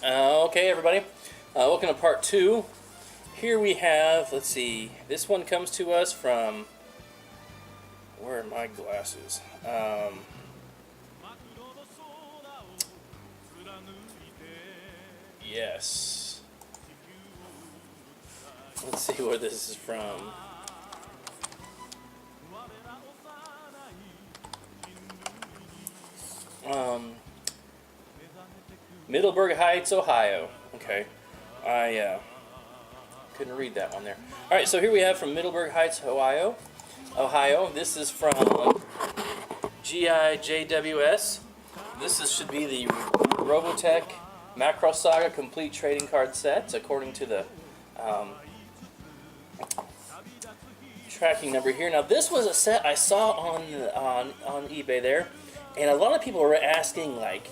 Okay, everybody. Welcome to part 2. Here we have, let's see, this one comes to us from, where are my glasses? Yes. Let's see where this is from. Middleburg Heights, Ohio. Okay. I couldn't read that one there. Alright, so here we have from Middleburg Heights, Ohio. This is from GIJWS. Should be the Robotech Marcross Saga complete trading card sets, according to the tracking number here. Now, this was a set I saw on eBay there, and a lot of people were asking like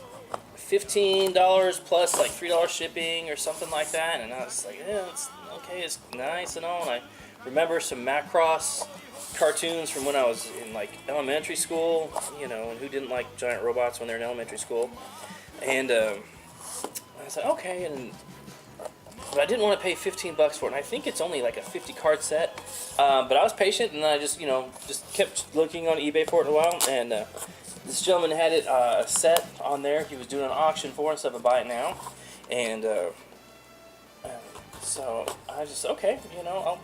$15 plus like $3 shipping or something like that, and I was like, yeah, it's okay, it's nice and all. And I remember some Marcross cartoons from when I was in like elementary school, you know, and who didn't like giant robots when they're in elementary school? And I was like, okay, but I didn't want to pay $15 for it, and I think it's only like a 50 card set. But I was patient, and I just kept looking on eBay for it a while, and this gentleman had it a set on there. He was doing an auction for it instead of buy it now, and so I just, okay, you know, I'll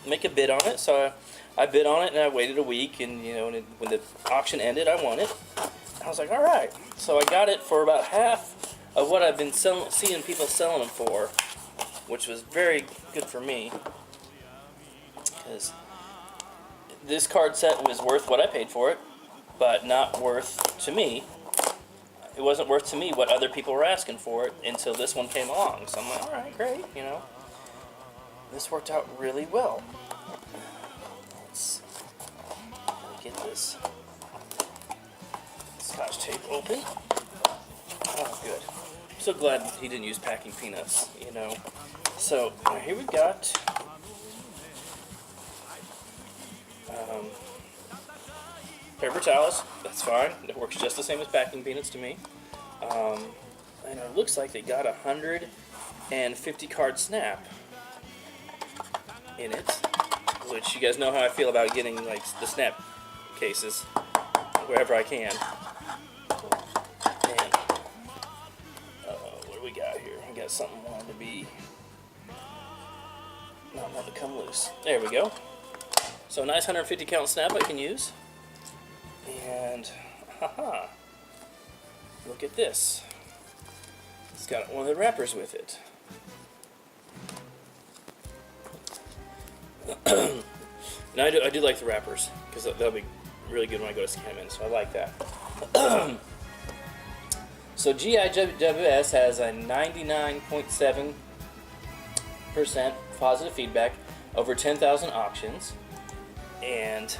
make a bid on it. So I bid on it, and I waited a week, and you know, when the auction ended, I won it. I was like, all right. So I got it for about half of what I've been seeing people selling them for, which was very good for me, because this card set was worth what I paid for it, but not worth to me. It wasn't worth to me what other people were asking for it until this one came along. So I'm like, all right, great, you know. This worked out really well. Let's get this Scotch tape open. Oh, good. I'm so glad he didn't use packing peanuts, you know. So here we've got paper towels. That's fine. It works just the same as packing peanuts to me. And it looks like they got 150 card snap in it, which you guys know how I feel about getting like the snap cases wherever I can. And what do we got here? We got something wanting to be not want to come loose. There we go. So a nice 150 count snap I can use. And haha, look at this. It's got one of the wrappers with it. And I do like the wrappers, because they'll be really good when I go to scan them in, so I like that. So GIWS has a 99.7% positive feedback over 10,000 auctions, and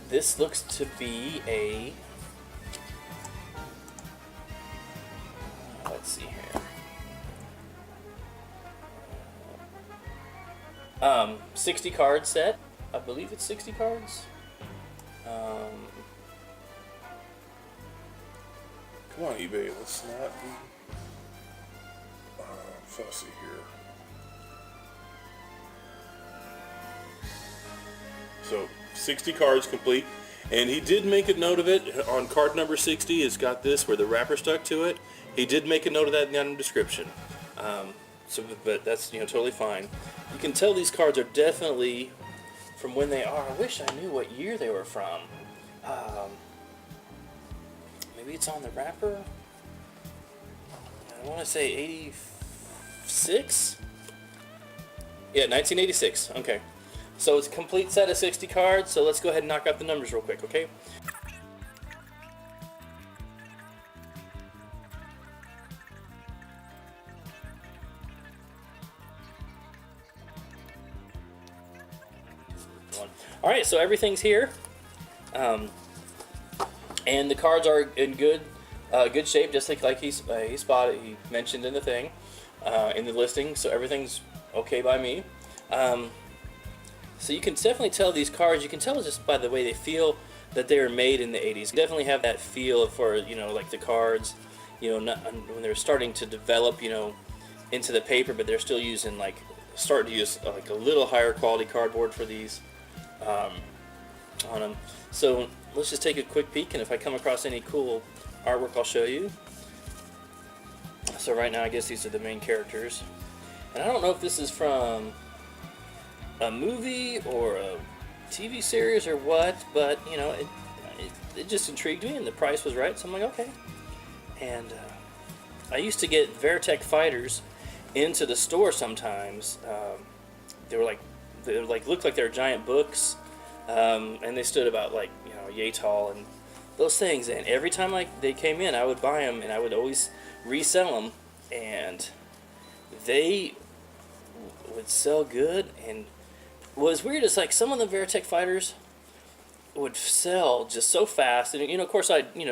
this looks to be a, let's see here, 60 card set. I believe it's 60 cards. Come on, eBay, let's not be. So let's see here. So 60 cards complete, and he did make a note of it on card number 60. It's got this where the wrapper stuck to it. He did make a note of that in the description. But that's, you know, totally fine. You can tell these cards are definitely from when they are. I wish I knew what year they were from. Maybe it's on the wrapper. I want to say 86. Yeah, 1986. Okay. So it's a complete set of 60 cards, so let's go ahead and knock out the numbers real quick, okay? Alright, so everything's here. And the cards are in good shape, just like he mentioned in the thing, in the listing, so everything's okay by me. So you can definitely tell these cards, you can tell just by the way they feel that they were made in the 80s. You definitely have that feel for, you know, like the cards you know, not, when they're starting to develop, you know, into the paper, but they're still using like starting to use like a little higher quality cardboard for these on them. So let's just take a quick peek, and if I come across any cool artwork, I'll show you. So right now, I guess these are the main characters, and I don't know if this is from a movie or a TV series or what, but you know, it just intrigued me, and the price was right, so I'm like, okay. And I used to get Veritech fighters into the store sometimes. They looked like they were giant books, and they stood about like, you know, yay tall and those things. And every time they came in, I would buy them, and I would always resell them, and they would sell good. And what was weird is like some of the Veritech fighters would sell just so fast, and you know, of course,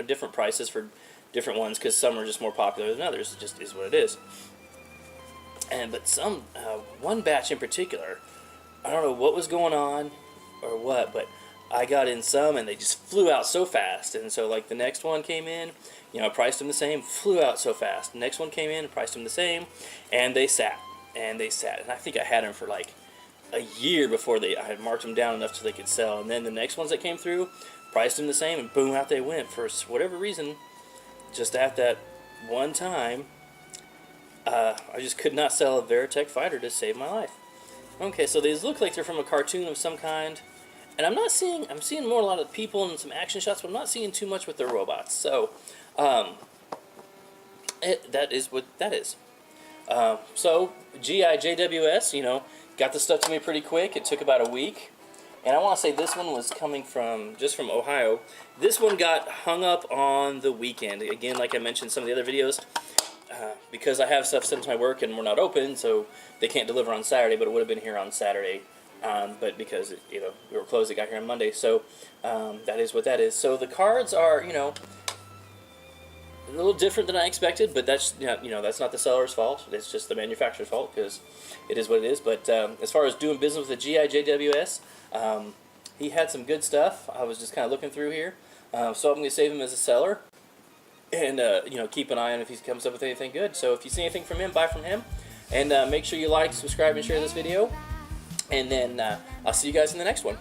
different prices for different ones because some are just more popular than others. It just is what it is. But some one batch in particular, I don't know what was going on or what, but I got in some and they just flew out so fast. And so like the next one came in, you know, I priced them the same, flew out so fast. The next one came in, priced them the same, and they sat. And I think I had them for like a year before I had marked them down enough so they could sell. And then the next ones that came through, priced them the same, and boom, out they went. For whatever reason, just at that one time, I just could not sell a Veritech fighter to save my life. Okay, so these look like they're from a cartoon of some kind, and I'm seeing more a lot of people and some action shots, but I'm not seeing too much with their robots. So, that is what that is. So GIJWS, you know, got the stuff to me pretty quick. It took about a week. And I want to say this one was coming from Ohio. This one got hung up on the weekend. Again, like I mentioned in some of the other videos, because I have stuff sent to my work and we're not open, so they can't deliver on Saturday, but it would have been here on Saturday. But because we were closed, it got here on Monday. So that is what that is. So the cards are, you know, a little different than I expected, but that's that's not the seller's fault. It's just the manufacturer's fault because it is what it is. But as far as doing business with the GIJWS, he had some good stuff. I was just kind of looking through here, so I'm going to save him as a seller, and keep an eye on if he comes up with anything good. So if you see anything from him, buy from him, and make sure you like, subscribe, and share this video. And then I'll see you guys in the next one.